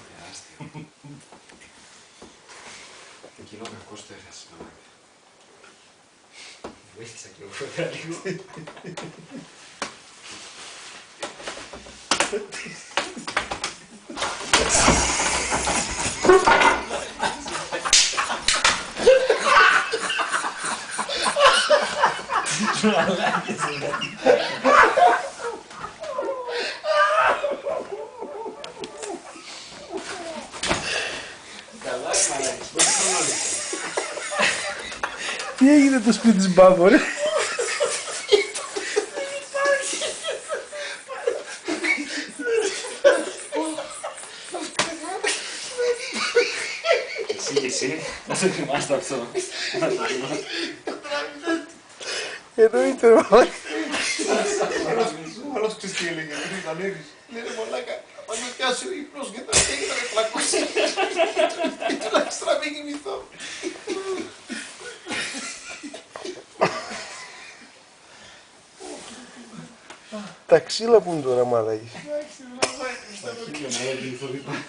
Τεράστιο. Εκείνο κακώς το έχασε. Βοήθησα και εγώ τώρα λίγο. Μαλάκες δηλαδή. Καλά μαλάκες, πώς χρόνο είστε. Τι έγινε το σπίτι της Μπάμπο, ρε? Εσύ, να το θυμάστε αυτό. Εννοείται, ρε μαλάκα. Ο άλλος ξέρεις τι έλεγε, δεν τον ανέβεις. Λένε μαλάκα, αν με πιάσει ο ύπνος και θα έγινε να με πλακώσει. Και τουλάχιστον να μην κοιμηθώ. Τα ξύλα που είναι τώρα, μαλάκες. Εντάξει, μαλάκα. Στα χίλια μαλάκα,